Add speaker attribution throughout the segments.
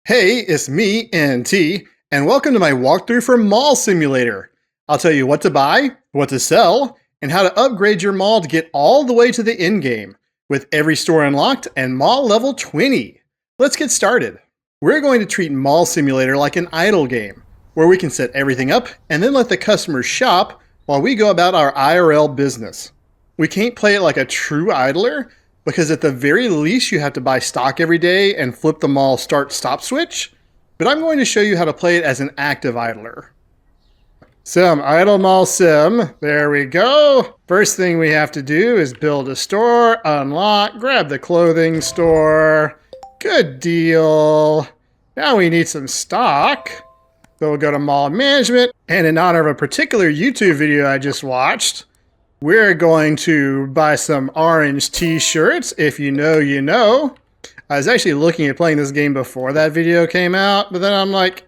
Speaker 1: Hey, it's me, NT, and welcome to my walkthrough for Mall Simulator. I'll tell you what to buy, what to sell, and how to upgrade your mall to get all the way to the end game, with every store unlocked and mall level 20. Let's get started. We're going to treat Mall Simulator like an idle game, where we can set everything up and then let the customers shop while we go about our IRL business. We can't play it like a true idler, because at the very least you have to buy stock every day and flip the mall start-stop switch, but I'm going to show you how to play it as an active idler. Sim, idle mall sim, there we go. First thing we have to do is build a store, unlock, grab the clothing store. Good deal. Now we need some stock. So we'll go to mall management, and in honor of a particular YouTube video I just watched, we're going to buy some orange t-shirts. If you know, you know. I was actually looking at playing this game before that video came out, but then I'm like,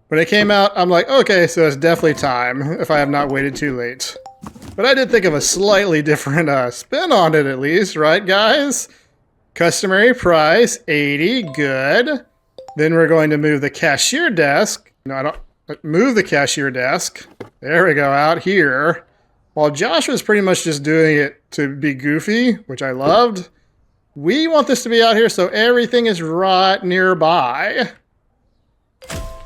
Speaker 1: when it came out, I'm like, okay, so it's definitely time if I have not waited too late. But I did think of a slightly different spin on it at least, right guys? Customary price, 80, good. Then we're going to move the cashier desk. No, I don't, move the cashier desk. There we go, out here. While Josh was pretty much just doing it to be goofy, which I loved, we want this to be out here so everything is right nearby.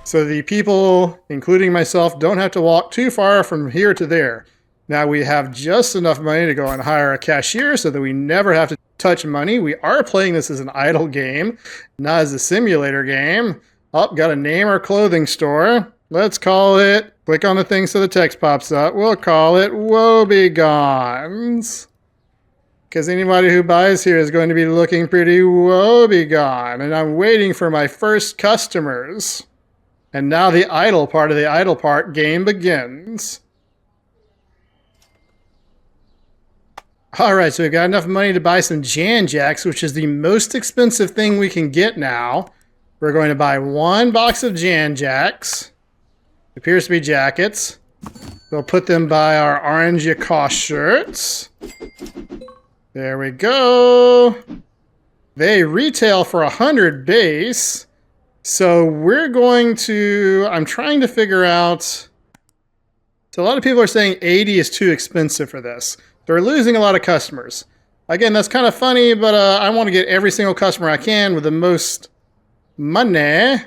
Speaker 1: So the people, including myself, don't have to walk too far from here to there. Now we have just enough money to go and hire a cashier so that we never have to touch money. We are playing this as an idle game, not as a simulator game. Oh, got to name our clothing store. Let's call it, click on the thing so the text pops up. We'll call it Woebegons. Because anybody who buys here is going to be looking pretty woebegone. And I'm waiting for my first customers. And now the idle part of the idle part game begins. Alright, so we've got enough money to buy some Jan Jacks, which is the most expensive thing we can get now. We're going to buy one box of Jan Jacks. Appears to be jackets. We'll put them by our orange Yakosh shirts. There we go. They retail for 100 base. So we're going to, I'm trying to figure out. So a lot of people are saying 80 is too expensive for this. They're losing a lot of customers. Again, that's kind of funny, but I want to get every single customer I can with the most money.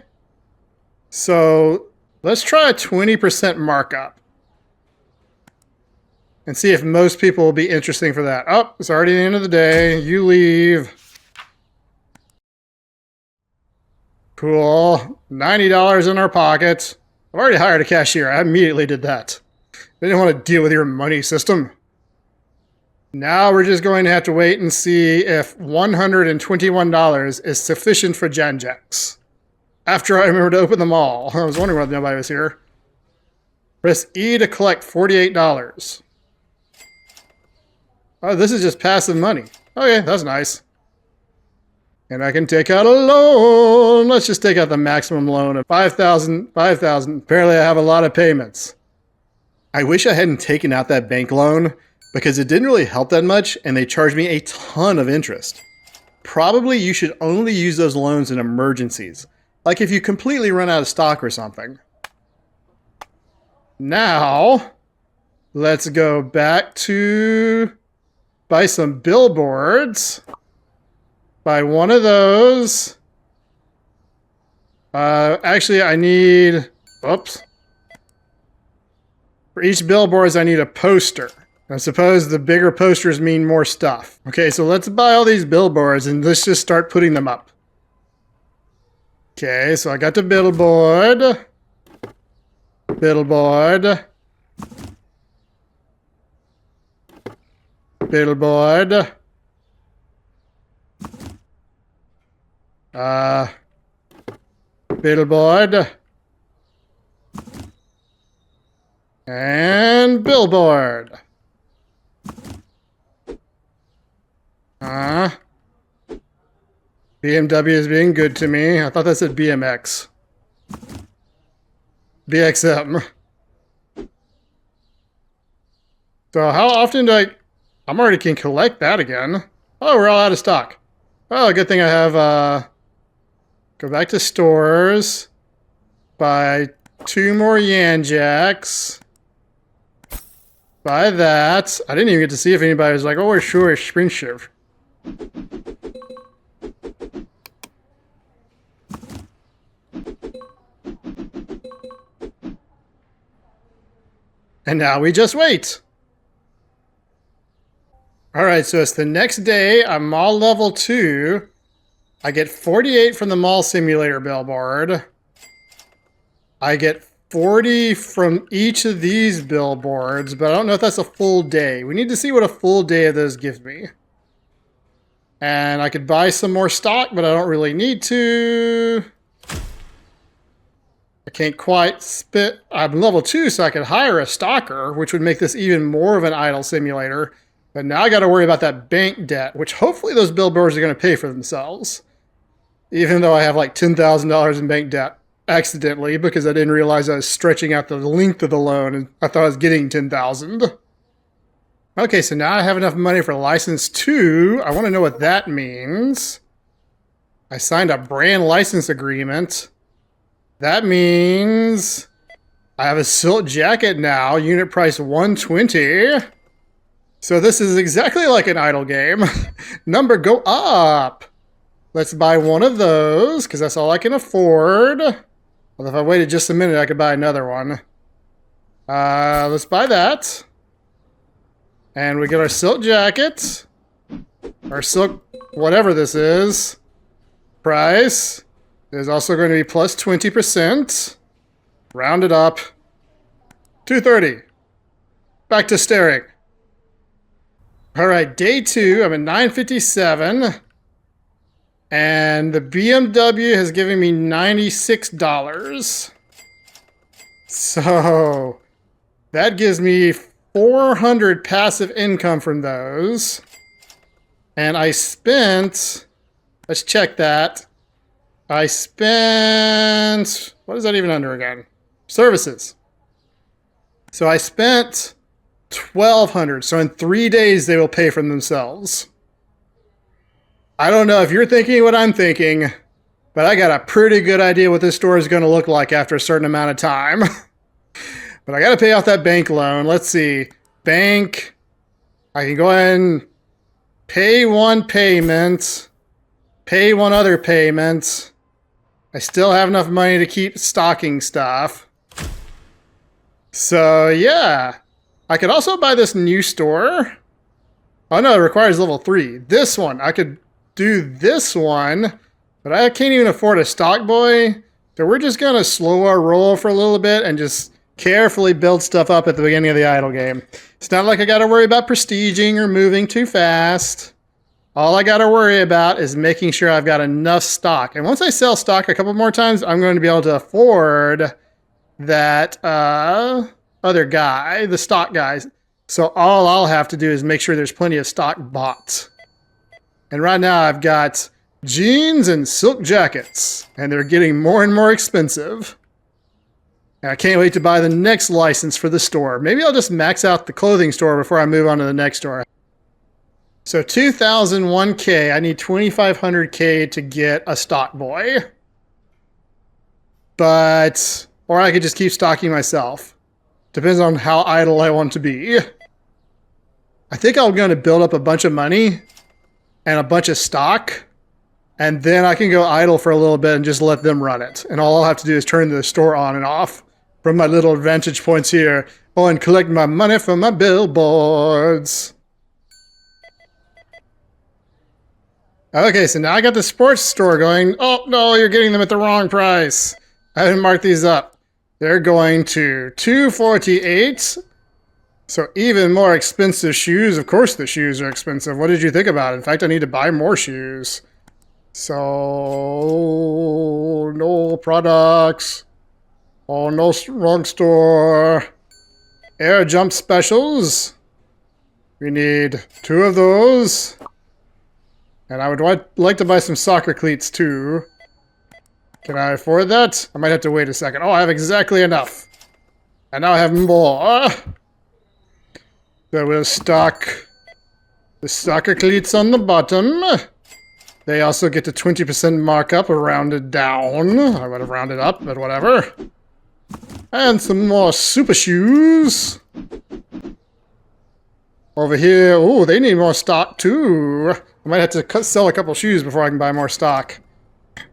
Speaker 1: So let's try a 20% markup and see if most people will be interesting for that. Oh, it's already the end of the day. You leave. Cool. $90 in our pocket. I've already hired a cashier. I immediately did that. They didn't want to deal with your money system. Now we're just going to have to wait and see if $121 is sufficient for Janjax. After I remember to open them all. I was wondering why nobody was here. Press E to collect $48. Oh, this is just passive money. Okay, that's nice. And I can take out a loan. Let's just take out the maximum loan of $5,000. Apparently I have a lot of payments. I wish I hadn't taken out that bank loan because it didn't really help that much and they charged me a ton of interest. Probably you should only use those loans in emergencies. Like if you completely run out of stock or something. Now, let's go back to buy some billboards. Buy one of those. Actually, I need, oops. For each billboards, I need a poster. I suppose the bigger posters mean more stuff. Okay, so let's buy all these billboards and let's just start putting them up. Okay, so I got the billboard. Billboard. Billboard. Billboard. And billboard. BMW is being good to me. I thought that said BMX. BXM. So how often do I'm already can collect that again. Oh, we're all out of stock. Oh, good thing I have Go back to stores. Buy 2 more Yanjacks. Buy that. I didn't even get to see if anybody was like, oh, we're sure it's expensive. And now we just wait. Alright, so it's the next day. I'm mall level 2. I get 48 from the mall simulator billboard. I get 40 from each of these billboards, but I don't know if that's a full day. We need to see what a full day of those gives me. And I could buy some more stock, but I don't really need to. I can't quite spit. I'm level 2, so I could hire a stalker, which would make this even more of an idle simulator. But now I got to worry about that bank debt, which hopefully those billboards are going to pay for themselves. Even though I have like $10,000 in bank debt accidentally because I didn't realize I was stretching out the length of the loan and I thought I was getting $10,000. Okay, so now I have enough money for license 2. I want to know what that means. I signed a brand license agreement. That means I have a silk jacket now, unit price 120. So this is exactly like an idle game. Number go up. Let's buy one of those, because that's all I can afford. Well, if I waited just a minute, I could buy another one. Let's buy that. And we get our silk jacket. Our silk, whatever this is. Price is also going to be plus 20%. Round it up. 230. Back to staring. Alright, day 2. I'm at 957. And the BMW has given me $96. So that gives me 400 passive income from those. And I spent, let's check that. I spent, what is that even under again? Services. So I spent 1,200. So in 3 days, they will pay for themselves. I don't know if you're thinking what I'm thinking, but I got a pretty good idea what this store is going to look like after a certain amount of time. But I got to pay off that bank loan. Let's see. Bank. I can go ahead and pay one payment. Pay one other payment. I still have enough money to keep stocking stuff. So, yeah. I could also buy this new store. Oh, no, it requires level 3. This one. I could do this one, but I can't even afford a stock boy. So we're just going to slow our roll for a little bit and just carefully build stuff up at the beginning of the idle game. It's not like I got to worry about prestiging or moving too fast. All I got to worry about is making sure I've got enough stock. And once I sell stock a couple more times, I'm going to be able to afford that other guy, the stock guys. So all I'll have to do is make sure there's plenty of stock bought. And right now I've got jeans and silk jackets, and they're getting more and more expensive. And I can't wait to buy the next license for the store. Maybe I'll just max out the clothing store before I move on to the next store. So 2001K, I need 2500K to get a stock boy. But, or I could just keep stocking myself. Depends on how idle I want to be. I think I'm going to build up a bunch of money and a bunch of stock, and then I can go idle for a little bit and just let them run it. And all I'll have to do is turn the store on and off from my little vantage points here. Oh, and collect my money from my billboards. Okay, so now I got the sports store going. Oh, no, you're getting them at the wrong price. I haven't marked these up. They're going to $248. So even more expensive shoes. Of course the shoes are expensive. What did you think about it? In fact, I need to buy more shoes. So, no products. Oh, no, wrong store. Air jump specials. We need 2 of those. And I would like to buy some soccer cleats too. Can I afford that? I might have to wait a second. Oh, I have exactly enough. And now I have more. So we'll stock the soccer cleats on the bottom. They also get the 20% markup rounded down. I would have rounded up, but whatever. And some more super shoes. Over here, oh, they need more stock too. I might have to sell a couple shoes before I can buy more stock.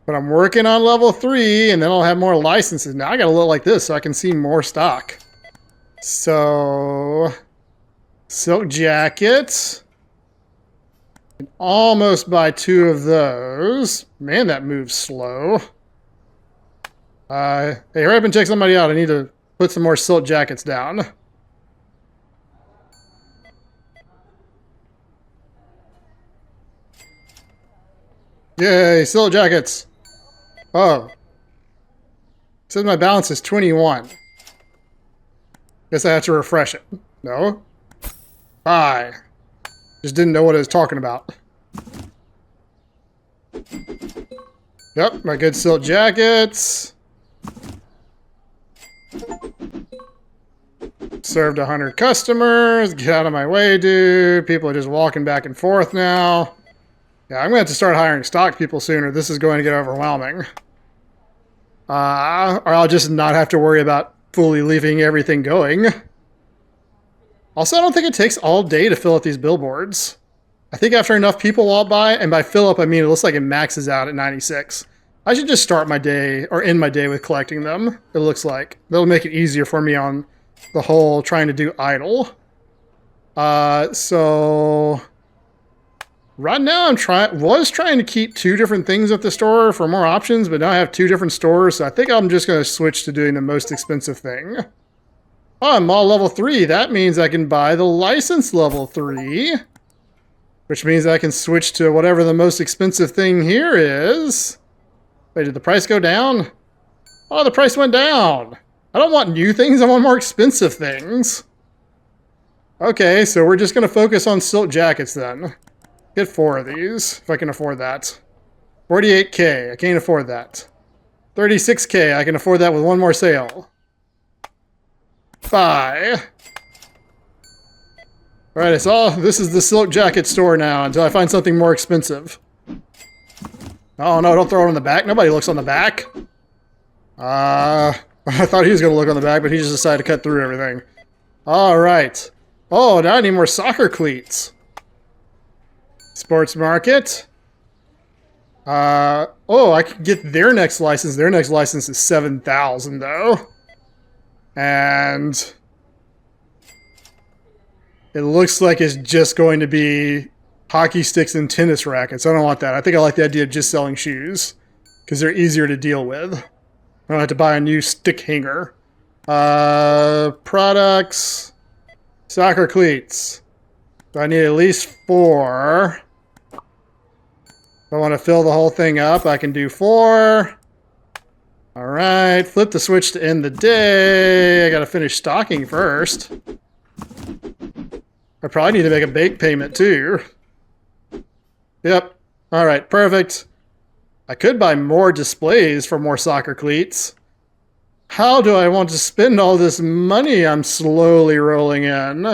Speaker 1: But I'm working on level 3, and then I'll have more licenses. Now I gotta look like this so I can see more stock. So, silk jackets. Can almost buy 2 of those. Man, that moves slow. Hey, hurry up and check somebody out. I need to put some more silk jackets down. Yay, silk jackets. Oh. It says my balance is 21. Guess I have to refresh it. No? Bye. Just didn't know what I was talking about. Yep, my good silk jackets. Served 100 customers. Get out of my way, dude. People are just walking back and forth now. Yeah, I'm going to have to start hiring stock people sooner. This is going to get overwhelming. Or I'll just not have to worry about fully leaving everything going. Also, I don't think it takes all day to fill up these billboards. I think after enough people walk by, and by fill up I mean it looks like it maxes out at 96. I should just start my day, or end my day with collecting them, it looks like. That'll make it easier for me on the whole trying to do idle. So... right now I'm was trying to keep 2 different things at the store for more options, but now I have 2 different stores, so I think I'm just going to switch to doing the most expensive thing. Oh, I'm all level 3. That means I can buy the license level 3. Which means I can switch to whatever the most expensive thing here is. Wait, did the price go down? Oh, the price went down. I don't want new things, I want more expensive things. Okay, so we're just going to focus on silk jackets then. Get 4 of these, if I can afford that. 48K, I can't afford that. 36K, I can afford that with 1 more sale. Bye. Alright, I saw this is the silk jacket store now until I find something more expensive. Oh no, don't throw it on the back. Nobody looks on the back. I thought he was going to look on the back, but he just decided to cut through everything. Alright. Oh, now I need more soccer cleats. Sports market. Oh, I can get their next license. Their next license is 7,000 though. And it looks like it's just going to be hockey sticks and tennis rackets. I don't want that. I think I like the idea of just selling shoes because they're easier to deal with. I don't have to buy a new stick hanger. Products. Soccer cleats. So I need at least 4. If I want to fill the whole thing up, I can do 4. Alright, flip the switch to end the day. I gotta finish stocking first. I probably need to make a bake payment too. Yep. Alright, perfect. I could buy more displays for more soccer cleats. How do I want to spend all this money I'm slowly rolling in?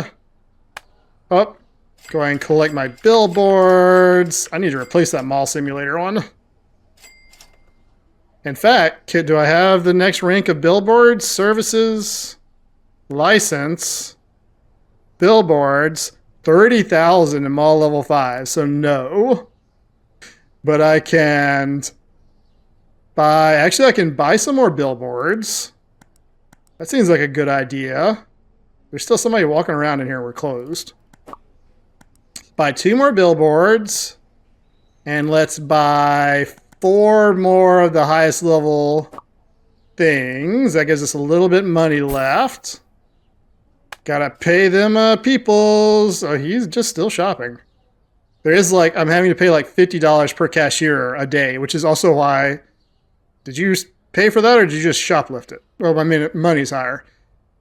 Speaker 1: Oh, go ahead and collect my billboards. I need to replace that mall simulator one. In fact, do I have the next rank of billboards, services, license, billboards, 30,000 in mall level 5, so no. But I can buy, actually I can buy some more billboards. That seems like a good idea. There's still somebody walking around in here, we're closed. Buy 2 more billboards, and let's buy 4 more of the highest level things. That gives us a little bit money left. Gotta pay them peoples. Oh, he's just still shopping. There is like, I'm having to pay like $50 per cashier a day, which is also why, did you pay for that or did you just shoplift it? Well, I mean, money's higher.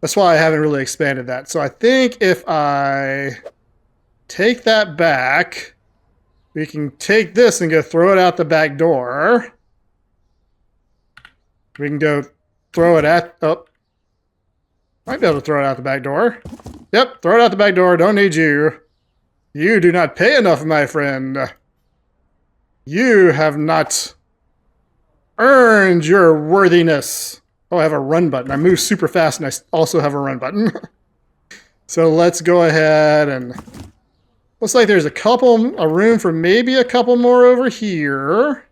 Speaker 1: That's why I haven't really expanded that. So I think if I take that back, we can take this and go throw it out the back door. We can go throw it at... oh. Might be able to throw it out the back door. Yep, throw it out the back door. Don't need you. You do not pay enough, my friend. You have not earned your worthiness. Oh, I have a run button. I move super fast and I also have a run button. So let's go ahead and... Looks like there's a room for maybe a couple more over here.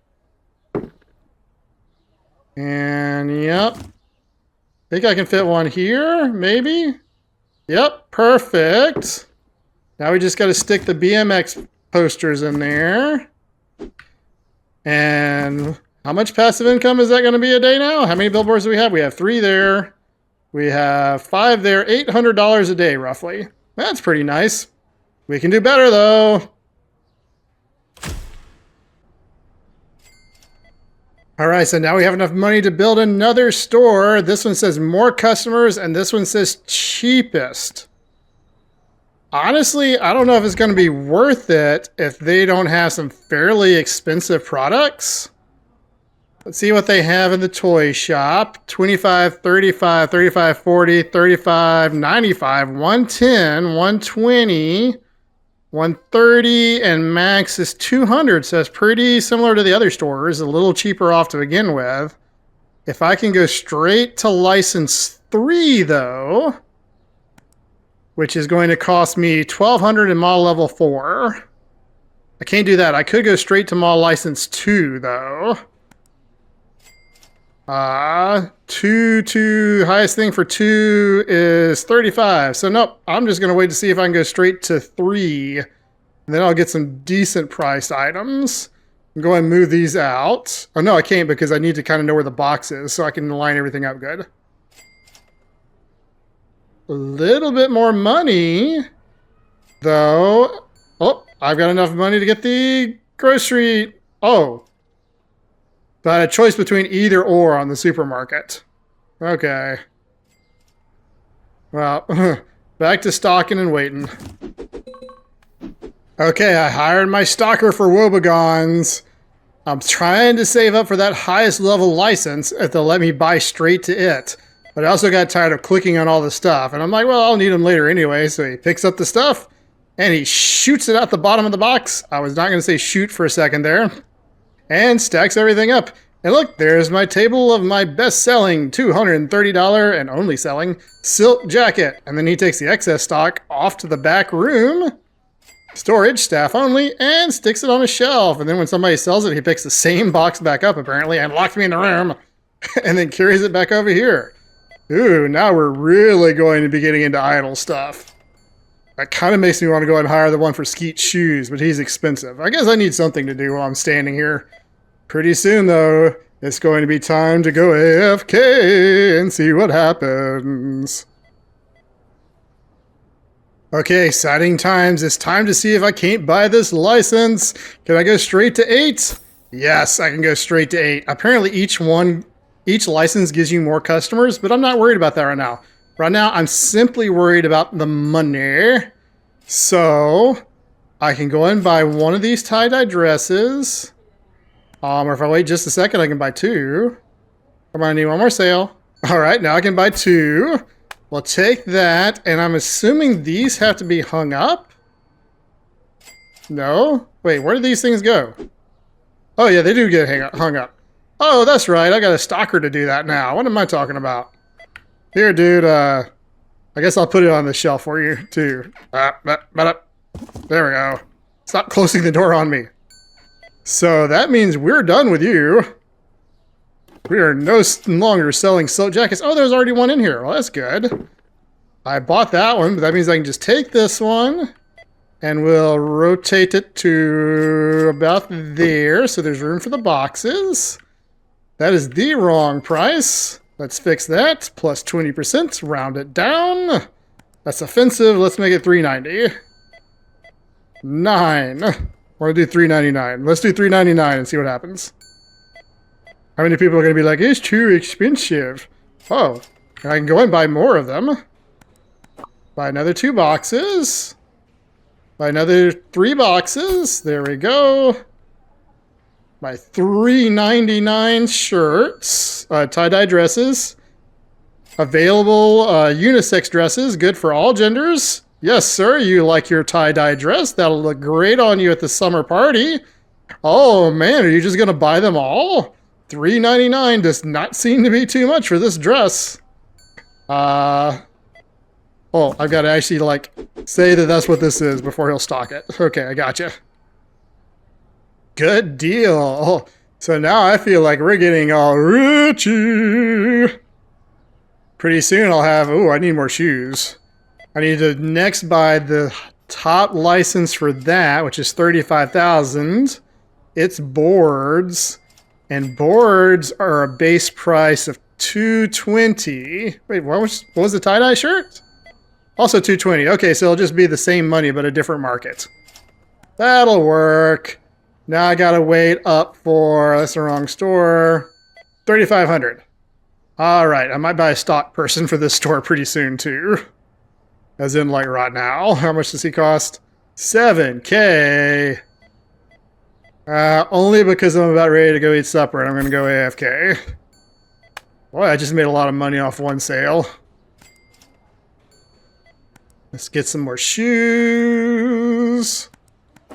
Speaker 1: And yep. Think I can fit one here, maybe? Yep, perfect. Now we just got to stick the BMX posters in there. And how much passive income is that going to be a day now? How many billboards do we have? We have 3 there. We have 5 there. $800 a day, roughly. That's pretty nice. We can do better, though. All right, so now we have enough money to build another store. This one says more customers, and this one says cheapest. Honestly, I don't know if it's going to be worth it if they don't have some fairly expensive products. Let's see what they have in the toy shop. 25, 35, 35, 40, 35, 95, 110, 120, 130, and max is 200. So it's pretty similar to the other stores. A little cheaper off to begin with. If I can go straight to license 3, though, which is going to cost me $1,200 in model level 4. I can't do that. I could go straight to model license 2, though. Highest thing for 2 is 35. So nope, I'm just going to wait to see if I can go straight to 3. And then I'll get some decent priced items. Go ahead and move these out. Oh no, I can't because I need to kind of know where the box is so I can line everything up good. A little bit more money, though. Oh, I've got enough money to get the grocery. Oh. But I had a choice between either or on the supermarket. Okay. Well, back to stocking and waiting. Okay, I hired my stalker for Wobegons. I'm trying to save up for that highest level license if they'll let me buy straight to it. But I also got tired of clicking on all the stuff. And I'm like, well, I'll need them later anyway. So he picks up the stuff and he shoots it out the bottom of the box. I was not going to say shoot for a second there. And stacks everything up. And look, there's my table of my best-selling $230 and only selling silk jacket. And then he takes the excess stock off to the back room, storage, staff only, and sticks it on a shelf. And then when somebody sells it, he picks the same box back up, apparently, and locks me in the room, and then carries it back over here. Ooh, now we're really going to be getting into idle stuff. That kind of makes me want to go ahead and hire the one for Skeet's shoes, but he's expensive. I guess I need something to do while I'm standing here. Pretty soon, though, it's going to be time to go AFK and see what happens. Okay, exciting times. It's time to see if I can't buy this license. Can I go straight to 8? Yes, I can go straight to 8. Apparently, each license gives you more customers, but I'm not worried about that right now. Right now, I'm simply worried about the money. So, I can go and buy one of these tie-dye dresses. Or if I wait just a second, I can buy 2. Come on, I need one more sale. All right, now I can buy 2. We'll take that, and I'm assuming these have to be hung up? No? Wait, where do these things go? Oh yeah, they do get hung up. Oh, that's right, I got a stalker to do that now. What am I talking about? Here, dude, I guess I'll put it on the shelf for you, too. There we go. Stop closing the door on me. So that means we're done with you. We are no longer selling silk jackets. Oh, there's already one in here. Well, that's good. I bought that one, but that means I can just take this one and we'll rotate it to about there. So there's room for the boxes. That is the wrong price. Let's fix that. Plus 20%. Round it down. That's offensive. Let's make it $3.90. 9. I want to do $3.99. Let's do $3.99 and see what happens. How many people are going to be like, it's too expensive? Oh, and I can go and buy more of them. Buy another 2 boxes. Buy another 3 boxes. There we go. Buy $3.99 shirts. Tie-dye dresses. Available unisex dresses. Good for all genders. Yes, sir, you like your tie-dye dress. That'll look great on you at the summer party. Oh man, are you just gonna buy them all? $3.99 does not seem to be too much for this dress. Oh, I've got to actually, like, say that that's what this is before he'll stock it. Okay, I gotcha. Good deal. Oh, so now I feel like we're getting all richy. Pretty soon I'll have... Ooh, I need more shoes. I need to next buy the top license for that, which is $35,000. It's boards. And boards are a base price of $220. Wait, what was the tie-dye shirt? Also $220. Okay, so it'll just be the same money, but a different market. That'll work. Now I gotta wait up for... That's the wrong store. $3,500. Alright, I might buy a stock person for this store pretty soon, too. As in, like, right now. How much does he cost? $7K. Only because I'm about ready to go eat supper and I'm gonna go AFK. Boy, I just made a lot of money off one sale. Let's get some more shoes.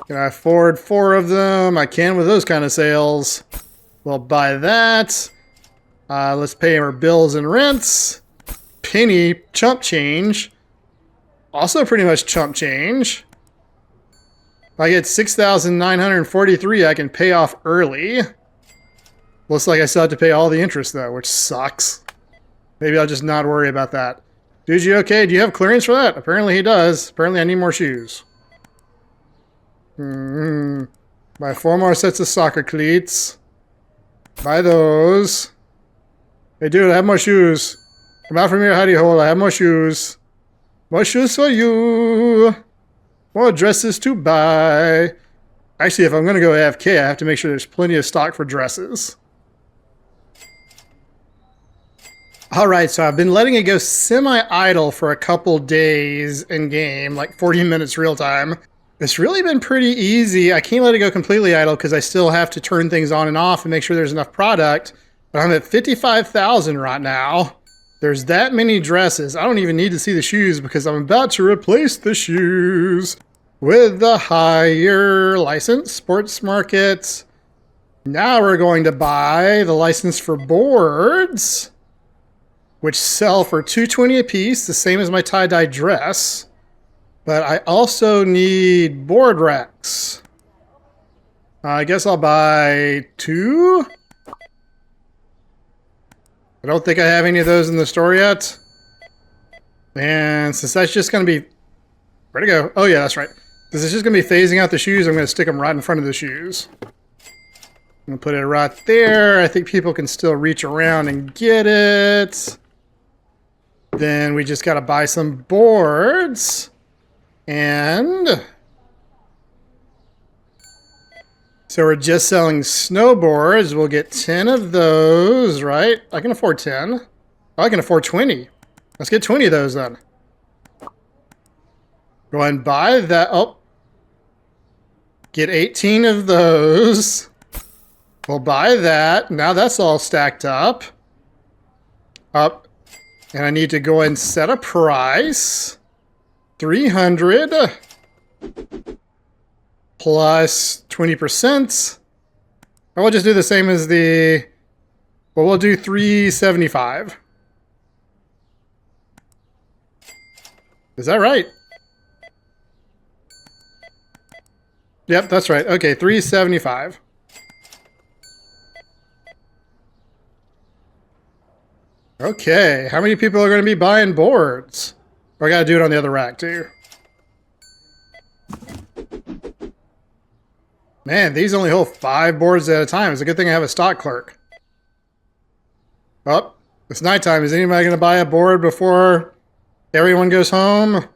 Speaker 1: Can I afford 4 of them? I can with those kind of sales. We'll buy that. Let's pay our bills and rents. Penny, chump change. Also pretty much chump change. If I get 6,943, I can pay off early. Looks like I still have to pay all the interest though, which sucks. Maybe I'll just not worry about that. Dude, you okay? Do you have clearance for that? Apparently he does. Apparently I need more shoes. Buy 4 more sets of soccer cleats. Buy those. Hey dude, I have more shoes. Come out from your hidey hole. I have more shoes. More shoes for you. More dresses to buy. Actually, if I'm going to go AFK, I have to make sure there's plenty of stock for dresses. Alright, so I've been letting it go semi-idle for a couple days in-game, like 40 minutes real-time. It's really been pretty easy. I can't let it go completely idle because I still have to turn things on and off and make sure there's enough product. But I'm at 55,000 right now. There's that many dresses. I don't even need to see the shoes because I'm about to replace the shoes with the higher license sports market. Now we're going to buy the license for boards, which sell for $220 a piece, the same as my tie-dye dress. But I also need board racks. I guess I'll buy 2. I don't think I have any of those in the store yet. And since that's just going to be... Where'd it go? Oh yeah, that's right. This is just going to be phasing out the shoes. I'm going to stick them right in front of the shoes. I'm going to put it right there. I think people can still reach around and get it. Then we just got to buy some boards. And... So we're just selling snowboards. We'll get 10 of those, right? I can afford 10. Oh, I can afford 20. Let's get 20 of those then. Go ahead and buy that. Oh. Get 18 of those. We'll buy that. Now that's all stacked up. Up. And I need to go ahead and set a price. 300 plus 20%. I will just do the same as the... Well, we'll do 375. Is that right? Yep, that's right. Okay, 375. Okay, how many people are going to be buying boards? Or I got to do it on the other rack too. Man, these only hold 5 boards at a time. It's a good thing I have a stock clerk. Oh, it's nighttime. Is anybody going to buy a board before everyone goes home?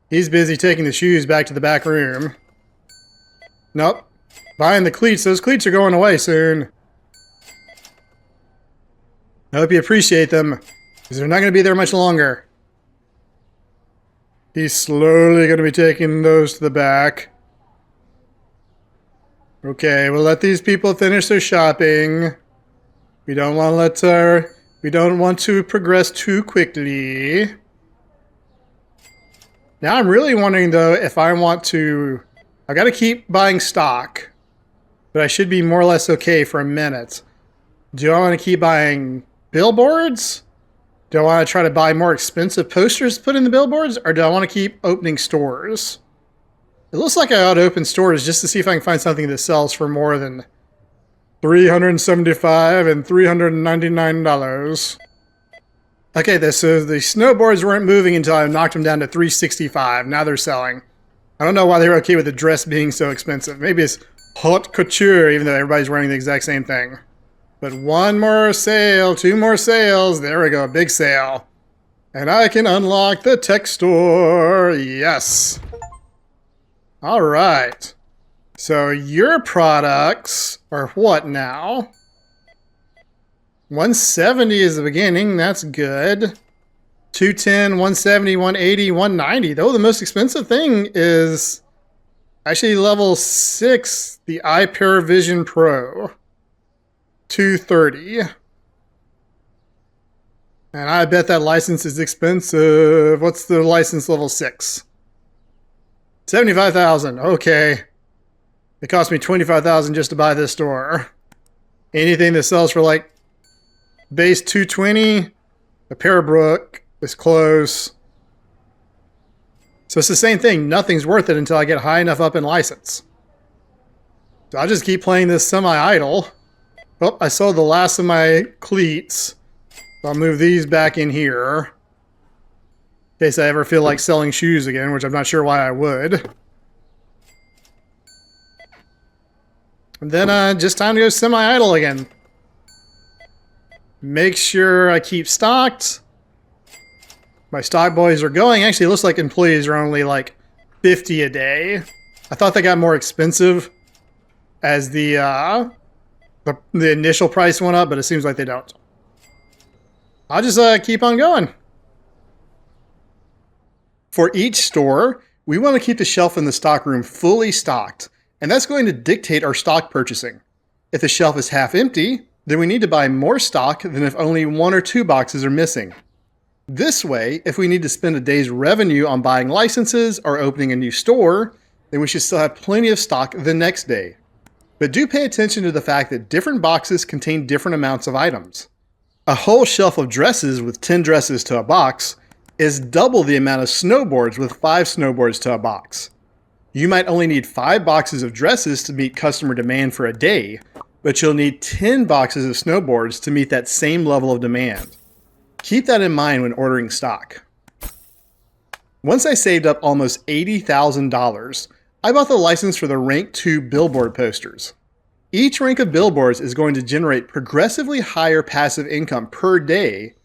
Speaker 1: He's busy taking the shoes back to the back room. Nope. Buying the cleats. Those cleats are going away soon. I hope you appreciate them, because they're not going to be there much longer. He's slowly going to be taking those to the back. Okay, we'll let these people finish their shopping. We don't want to progress too quickly. Now I'm really wondering though if I want to... I've got to keep buying stock. but I should be more or less okay for a minute. Do I want to keep buying billboards? Do I want to try to buy more expensive posters to put in the billboards, or do I want to keep opening stores? It looks like I ought to open stores just to see if I can find something that sells for more than $375 and $399. Okay, so the snowboards weren't moving until I knocked them down to $365. Now they're selling. I don't know why they were okay with the dress being so expensive. Maybe it's haute couture, even though everybody's wearing the exact same thing. But one more sale, 2 more sales. There we go, a big sale. And I can unlock the tech store. Yes. All right. So your products are what now? 170 is the beginning. That's good. 210, 170, 180, 190. Though the most expensive thing is actually level 6, the iPair Vision Pro. 230. And I bet that license is expensive. What's the license level 6? 75,000. Okay. It cost me 25,000 just to buy this store. Anything that sells for like base 220, the Parabrook is close. So it's the same thing. Nothing's worth it until I get high enough up in license. So I'll just keep playing this semi-idle. Oh, I sold the last of my cleats. So I'll move these back in here. In case I ever feel like selling shoes again, which I'm not sure why I would. And then just time to go semi-idle again. Make sure I keep stocked. My stock boys are going. Actually, it looks like employees are only like 50 a day. I thought they got more expensive as the initial price went up, but it seems like they don't. I'll just keep on going. For each store, we want to keep the shelf in the stock room fully stocked, and that's going to dictate our stock purchasing. If the shelf is half empty, then we need to buy more stock than if only 1 or 2 boxes are missing. This way, if we need to spend a day's revenue on buying licenses or opening a new store, then we should still have plenty of stock the next day. But do pay attention to the fact that different boxes contain different amounts of items. A whole shelf of dresses with 10 dresses to a box is double the amount of snowboards with 5 snowboards to a box. You might only need 5 boxes of dresses to meet customer demand for a day, but you'll need 10 boxes of snowboards to meet that same level of demand. Keep that in mind when ordering stock. Once I saved up almost $80,000, I bought the license for the Rank 2 billboard posters. Each rank of billboards is going to generate progressively higher passive income per day,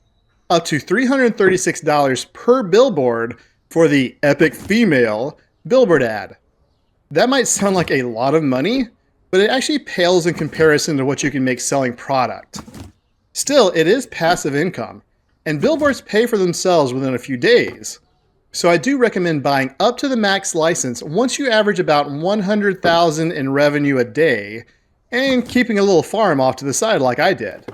Speaker 1: up to $336 per billboard for the epic female billboard ad. That might sound like a lot of money, but it actually pales in comparison to what you can make selling product. Still, it is passive income, and billboards pay for themselves within a few days. So I do recommend buying up to the max license once you average about $100,000 in revenue a day, and keeping a little farm off to the side like I did.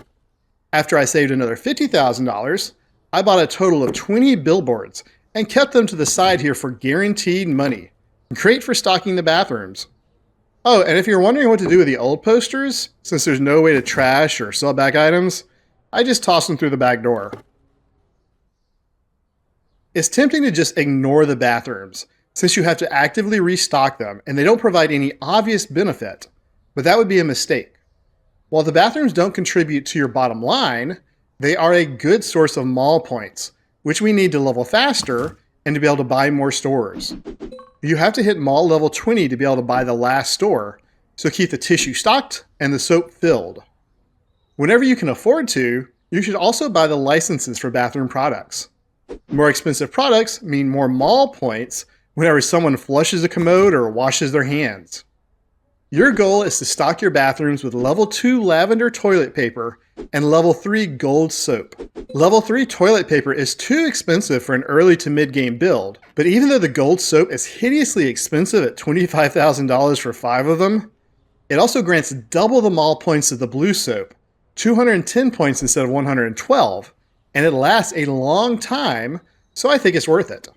Speaker 1: After I saved another $50,000, I bought a total of 20 billboards and kept them to the side here for guaranteed money. Great for stocking the bathrooms. Oh, and if you're wondering what to do with the old posters, since there's no way to trash or sell back items, I just toss them through the back door. It's tempting to just ignore the bathrooms, since you have to actively restock them and they don't provide any obvious benefit, but that would be a mistake. While the bathrooms don't contribute to your bottom line, they are a good source of mall points, which we need to level faster and to be able to buy more stores. You have to hit mall level 20 to be able to buy the last store, so keep the tissue stocked and the soap filled. Whenever you can afford to, you should also buy the licenses for bathroom products. More expensive products mean more mall points whenever someone flushes a commode or washes their hands. Your goal is to stock your bathrooms with level 2 lavender toilet paper and level 3 gold soap. Level 3 toilet paper is too expensive for an early to mid-game build, but even though the gold soap is hideously expensive at $25,000 for 5 of them, it also grants double the mall points of the blue soap, 210 points instead of 112, and it lasts a long time, so I think it's worth it.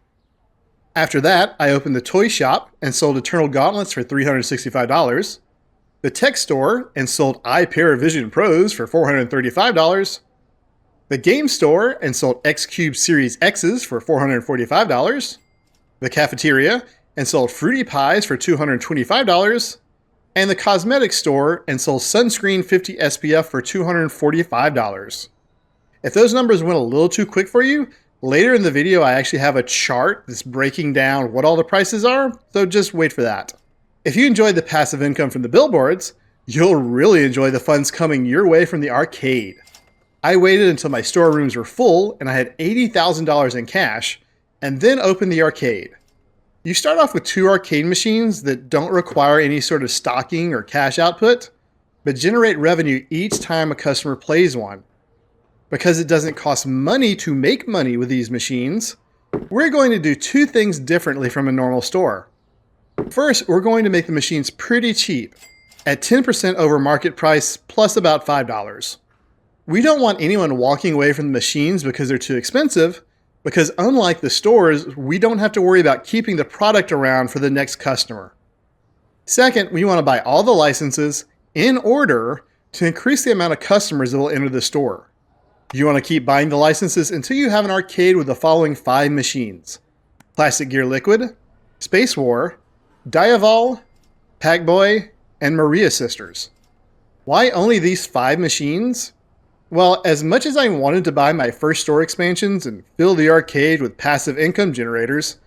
Speaker 1: After that, I opened the toy shop and sold Eternal Gauntlets for $365. the tech store and sold iParavision Pros for $435, the game store and sold X-Cube Series X's for $445, the cafeteria and sold Fruity Pies for $225, and the cosmetics store and sold Sunscreen 50 SPF for $245. If those numbers went a little too quick for you, later in the video I actually have a chart that's breaking down what all the prices are, so just wait for that. If you enjoyed the passive income from the billboards, you'll really enjoy the funds coming your way from the arcade. I waited until my storerooms were full and I had $80,000 in cash, and then opened the arcade. You start off with 2 arcade machines that don't require any sort of stocking or cash output, but generate revenue each time a customer plays one. Because it doesn't cost money to make money with these machines, we're going to do 2 things differently from a normal store. First, we're going to make the machines pretty cheap, at 10% over market price plus about $5. We don't want anyone walking away from the machines because they're too expensive, because unlike the stores, we don't have to worry about keeping the product around for the next customer. Second, we want to buy all the licenses in order to increase the amount of customers that will enter the store. You want to keep buying the licenses until you have an arcade with the following 5 machines: Plastic Gear Liquid, Space War, Diavol, Packboy, and Maria Sisters. Why only these 5 machines? Well, as much as I wanted to buy my first store expansions and fill the arcade with passive income generators,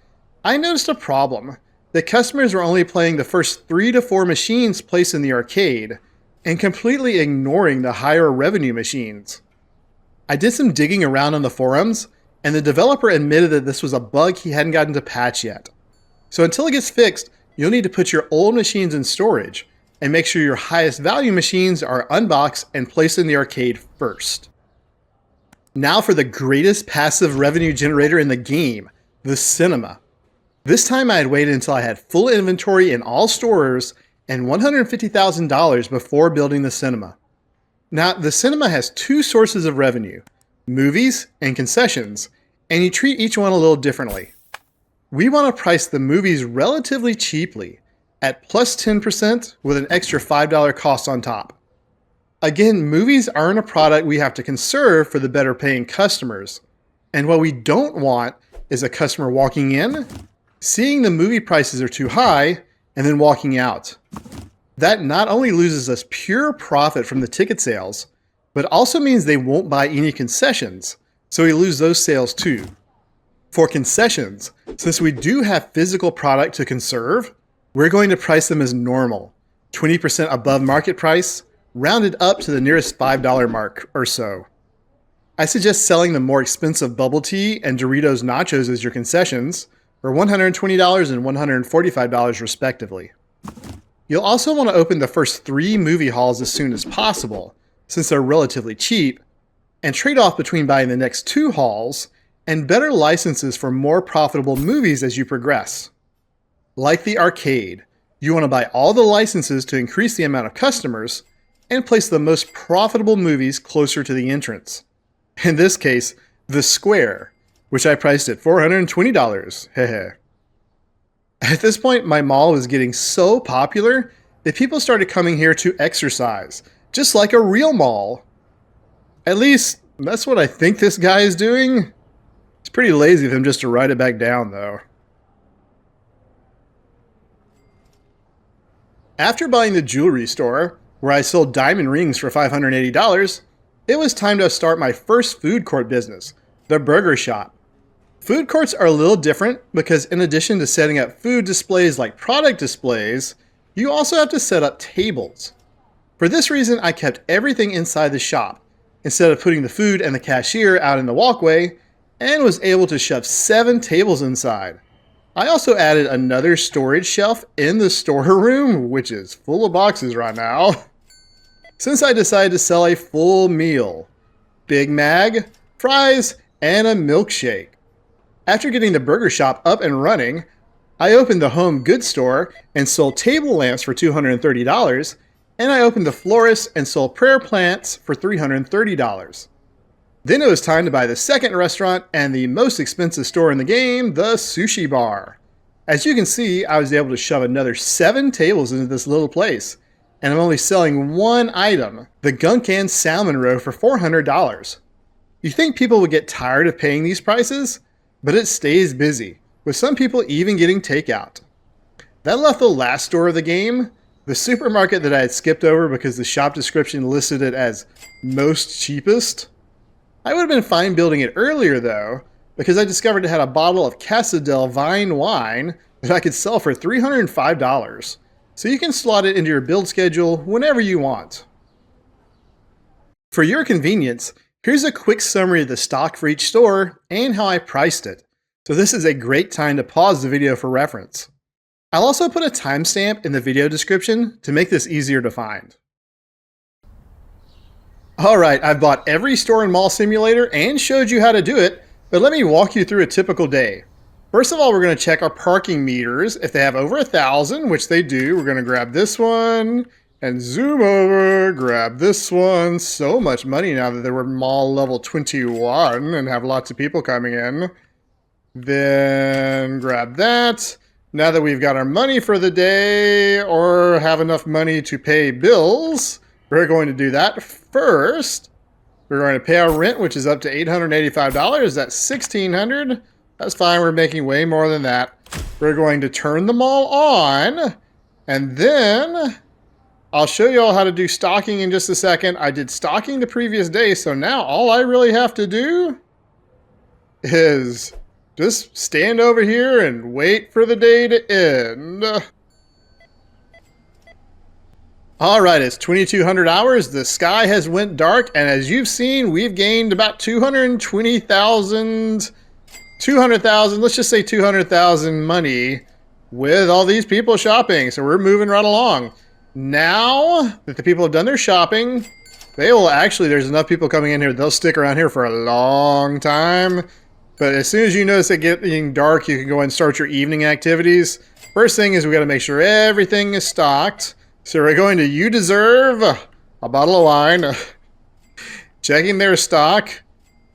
Speaker 1: I noticed a problem. That customers were only playing the first 3 to 4 machines placed in the arcade and completely ignoring the higher revenue machines. I did some digging around on the forums, and the developer admitted that this was a bug he hadn't gotten to patch yet. So until it gets fixed, you'll need to put your old machines in storage and make sure your highest value machines are unboxed and placed in the arcade first. Now for the greatest passive revenue generator in the game, the cinema. This time I had waited until I had full inventory in all stores and $150,000 before building the cinema. Now, the cinema has 2 sources of revenue, movies and concessions, and you treat each one a little differently. We want to price the movies relatively cheaply, at plus 10% with an extra $5 cost on top. Again, movies aren't a product we have to conserve for the better paying customers, and what we don't want is a customer walking in, seeing the movie prices are too high, and then walking out. That not only loses us pure profit from the ticket sales, but also means they won't buy any concessions, so we lose those sales too. For concessions, since we do have physical product to conserve, we're going to price them as normal, 20% above market price, rounded up to the nearest $5 mark or so. I suggest selling the more expensive bubble tea and Doritos nachos as your concessions for $120 and $145 respectively. You'll also want to open the first 3 movie halls as soon as possible, since they're relatively cheap, and trade off between buying the next 2 halls and better licenses for more profitable movies as you progress. Like the arcade, you want to buy all the licenses to increase the amount of customers and place the most profitable movies closer to the entrance. In this case, The Square, which I priced at $420. Hehe. At this point, my mall was getting so popular that people started coming here to exercise, just like a real mall. At least, that's what I think this guy is doing. It's pretty lazy of him just to write it back down, though. After buying the jewelry store, where I sold diamond rings for $580, it was time to start my first food court business, the burger shop. Food courts are a little different because in addition to setting up food displays like product displays, you also have to set up tables. For this reason, I kept everything inside the shop, instead of putting the food and the cashier out in the walkway, and was able to shove 7 tables inside. I also added another storage shelf in the storeroom, which is full of boxes right now. Since I decided to sell a full meal, Big Mac, fries, and a milkshake. After getting the burger shop up and running, I opened the home goods store and sold table lamps for $230, and I opened the Florist and sold prayer plants for $330. Then it was time to buy the second restaurant and the most expensive store in the game, the Sushi bar. As you can see, I was able to shove another 7 tables into this little place, and I'm only selling one item, the Guncan Salmon Roe, for $400. You think people would get tired of paying these prices? But it stays busy, with some people even getting takeout. That left the last store of the game, the supermarket that I had skipped over because the shop description listed it as most cheapest. I would have been fine building it earlier though, because I discovered it had a bottle of Casa del Vine wine that I could sell for $305. So you can slot it into your build schedule whenever you want. For your convenience, here's a quick summary of the stock for each store and how I priced it. So this is a great time to pause the video for reference. I'll also put a timestamp in the video description to make this easier to find. Alright, I've bought every store in Mall Simulator and showed you how to do it, but let me walk you through a typical day. First of all, we're going to check our parking meters. If they have over 1,000, which they do, we're going to grab this one and zoom over, grab this one. So much money now that we're mall level 21 and have lots of people coming in. Then grab that. Now that we've got our money for the day or have enough money to pay bills, we're going to do that first. We're going to pay our rent, which is up to $885. That's $1,600. That's fine. We're making way more than that. We're going to turn the mall on, and then I'll show you all how to do stocking in just a second. I did stocking the previous day, so now all I really have to do is just stand over here and wait for the day to end. Alright, it's 2,200 hours. The sky has went dark, and as you've seen, we've gained about 200,000, let's just say 200,000 money with all these people shopping. So we're moving right along. Now that the people have done their shopping, they will actually, there's enough people coming in here, they'll stick around here for a long time. But as soon as you notice it getting dark, you can go and start your evening activities. First thing is we got to make sure everything is stocked. So we're going to You Deserve a bottle of wine. Checking their stock.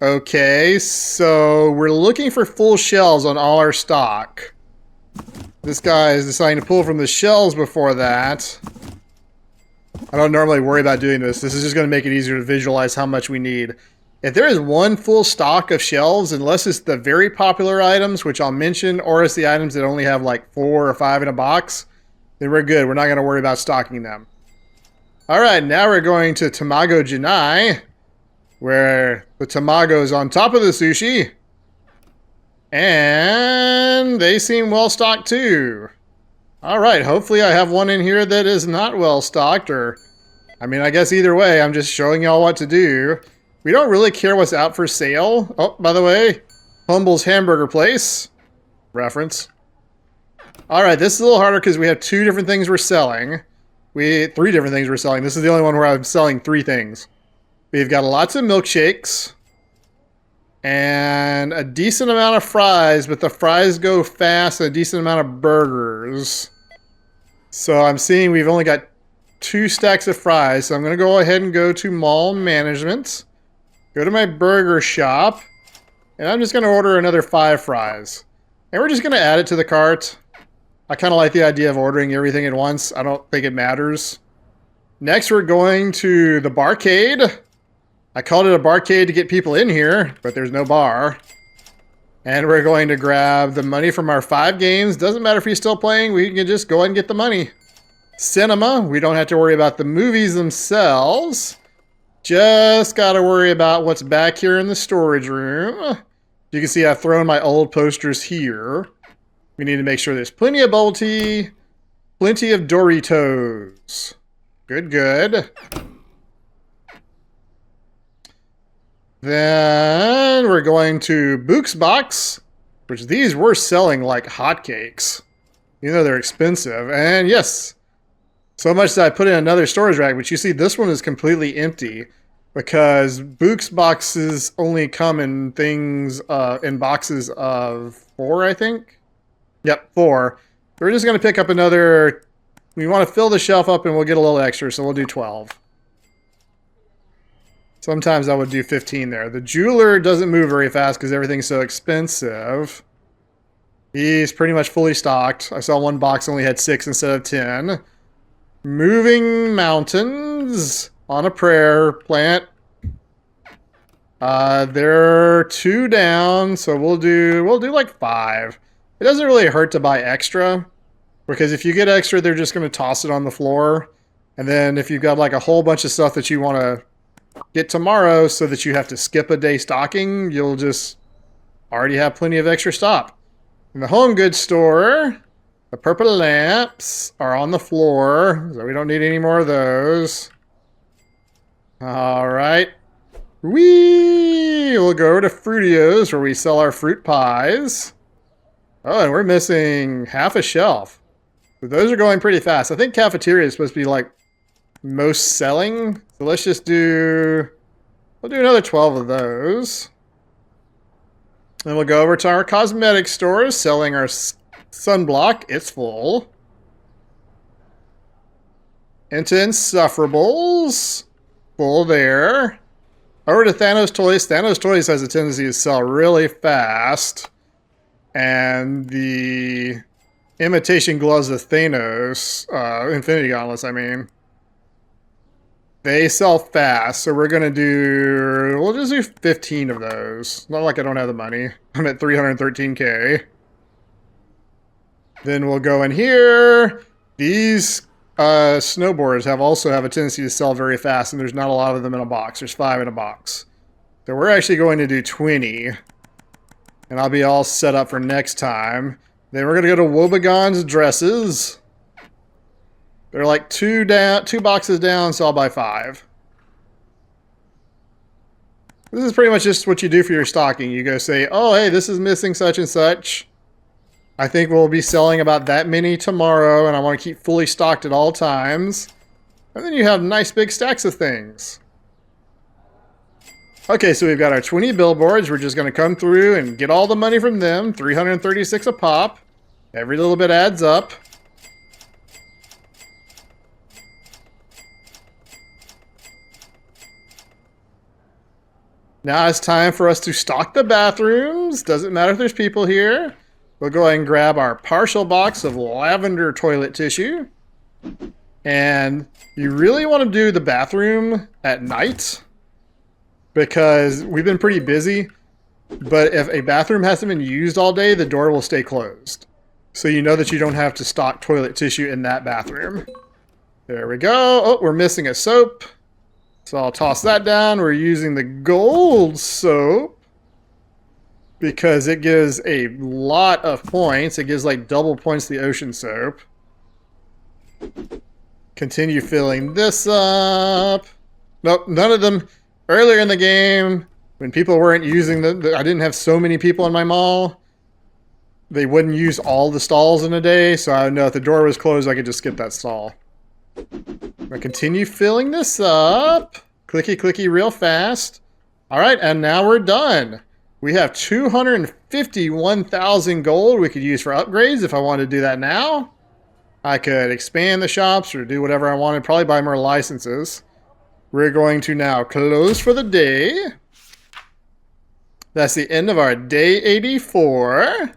Speaker 1: Okay, so we're looking for full shelves on all our stock. This guy is deciding to pull from the shelves before that. I don't normally worry about doing this. This is just going to make it easier to visualize how much we need. If there is one full stock of shelves, unless it's the very popular items, which I'll mention, or it's the items that only have like 4 or 5 in a box, then we're good. We're not going to worry about stocking them. Alright, now we're going to Tamago Janai, where the tamago is on top of the sushi. And they seem well stocked too. Alright, hopefully I have one in here that is not well stocked, or, I mean, I guess either way, I'm just showing y'all what to do. We don't really care what's out for sale. Oh, by the way, Humble's Hamburger Place. Reference. Alright, this is a little harder because we have 2 different things we're selling. 3 different things we're selling. This is the only one where I'm selling 3 things. We've got lots of milkshakes. And a decent amount of fries, but the fries go fast, and a decent amount of burgers. So I'm seeing we've only got 2 stacks of fries. So I'm going to go ahead and go to Mall Management. Go to my burger shop, and I'm just going to order another 5 fries. And we're just going to add it to the cart. I kind of like the idea of ordering everything at once. I don't think it matters. Next, we're going to the barcade. I called it a barcade to get people in here, but there's no bar. And we're going to grab the money from our 5 games. Doesn't matter if you're still playing, we can just go ahead and get the money. Cinema, we don't have to worry about the movies themselves. Just got to worry about what's back here in the storage room. You can see I've thrown my old posters here. We need to make sure there's plenty of bubble tea, plenty of Doritos. Good, good. Then we're going to Book's Box, which these were selling like hotcakes. You know they're expensive. And yes, so much that I put in another storage rack, but you see this one is completely empty because Book's boxes only come in things, in boxes of 4, I think. Yep, 4. We're just going to pick up another, we want to fill the shelf up and we'll get a little extra, so we'll do 12. Sometimes I would do 15 there. The jeweler doesn't move very fast because everything's so expensive. He's pretty much fully stocked. I saw one box only had 6 instead of 10. Moving mountains on a prayer plant. They're 2 down, so we'll do like 5. It doesn't really hurt to buy extra, because if you get extra, they're just going to toss it on the floor. And then if you've got like a whole bunch of stuff that you want to get tomorrow so that you have to skip a day stocking, you'll just already have plenty of extra stock. In the home goods store, the purple lamps are on the floor, so we don't need any more of those. All right. We'll go over to Fruitios where we sell our fruit pies. Oh, and we're missing half a shelf. So those are going pretty fast. I think cafeteria is supposed to be like most selling. So let's just we'll do another 12 of those. Then we'll go over to our cosmetic stores selling our sunblock. It's full. Into Insufferables. Full there. Over to Thanos Toys. Thanos Toys has a tendency to sell really fast. And the imitation gloves of Thanos, Infinity Gauntlets, I mean, they sell fast. So we're going to we'll just do 15 of those. Not like I don't have the money. I'm at 313K. Then we'll go in here. These snowboards also have a tendency to sell very fast, and there's not a lot of them in a box. There's 5 in a box. So we're actually going to do 20. And I'll be all set up for next time. Then we're going to go to Wobegon's dresses. They're like 2 boxes down, so I'll buy 5. This is pretty much just what you do for your stocking. You go say, oh, hey, this is missing such and such. I think we'll be selling about that many tomorrow, and I want to keep fully stocked at all times. And then you have nice big stacks of things. Okay, so we've got our 20 billboards. We're just going to come through and get all the money from them. 336 a pop. Every little bit adds up. Now it's time for us to stock the bathrooms. Doesn't matter if there's people here. We'll go ahead and grab our partial box of lavender toilet tissue. And you really want to do the bathroom at night, because we've been pretty busy. But if a bathroom hasn't been used all day, the door will stay closed. So you know that you don't have to stock toilet tissue in that bathroom. There we go. Oh, we're missing a soap. So I'll toss that down. We're using the gold soap because it gives a lot of points. It gives like double points to the ocean soap. Continue filling this up. Nope, none of them. Earlier in the game, when people weren't using I didn't have so many people in my mall, they wouldn't use all the stalls in a day, so I know if the door was closed, I could just skip that stall. I continue filling this up. Clicky, clicky real fast. All right, and now we're done. We have 251,000 gold we could use for upgrades if I wanted to do that now. I could expand the shops or do whatever I wanted, probably buy more licenses. We're going to now close for the day. That's the end of our day 84.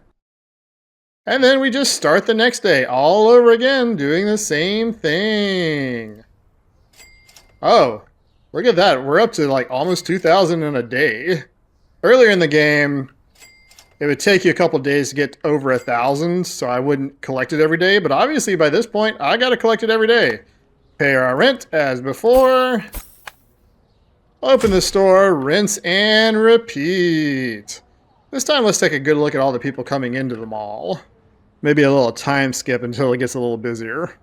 Speaker 1: And then we just start the next day all over again, doing the same thing. Oh, look at that. We're up to like almost 2,000 in a day. Earlier in the game, it would take you a couple days to get over 1,000, so I wouldn't collect it every day. But obviously by this point, I got to collect it every day. Pay our rent as before. Open the store, rinse and repeat. This time let's take a good look at all the people coming into the mall. Maybe a little time skip until it gets a little busier.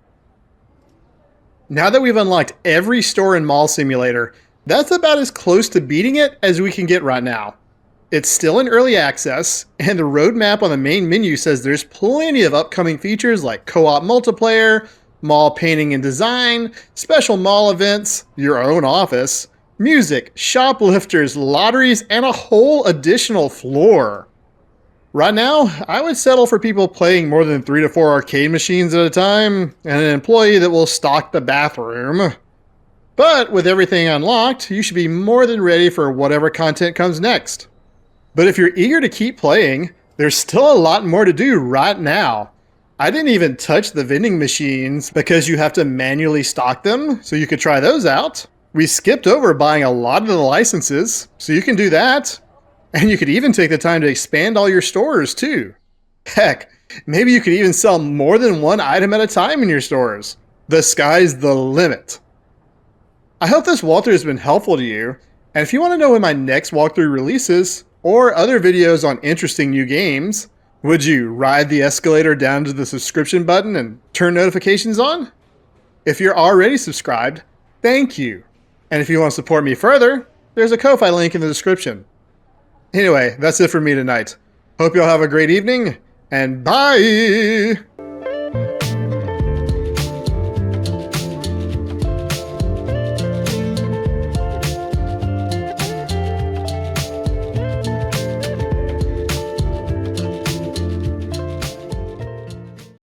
Speaker 1: Now that we've unlocked every store in Mall Simulator, that's about as close to beating it as we can get right now. It's still in early access, and the roadmap on the main menu says there's plenty of upcoming features like co-op multiplayer, mall painting and design, special mall events, your own office, music, shoplifters, lotteries, and a whole additional floor. Right now, I would settle for people playing more than 3 to 4 arcade machines at a time, and an employee that will stock the bathroom. But with everything unlocked, you should be more than ready for whatever content comes next. But if you're eager to keep playing, there's still a lot more to do right now. I didn't even touch the vending machines because you have to manually stock them, so you could try those out. We skipped over buying a lot of the licenses, so you can do that. And you could even take the time to expand all your stores too. Heck, maybe you could even sell more than one item at a time in your stores. The sky's the limit. I hope this walkthrough has been helpful to you, and if you want to know when my next walkthrough releases, or other videos on interesting new games, would you ride the escalator down to the subscription button and turn notifications on? If you're already subscribed, thank you. And if you want to support me further, there's a Ko-Fi link in the description. Anyway, that's it for me tonight. Hope y'all have a great evening, and bye!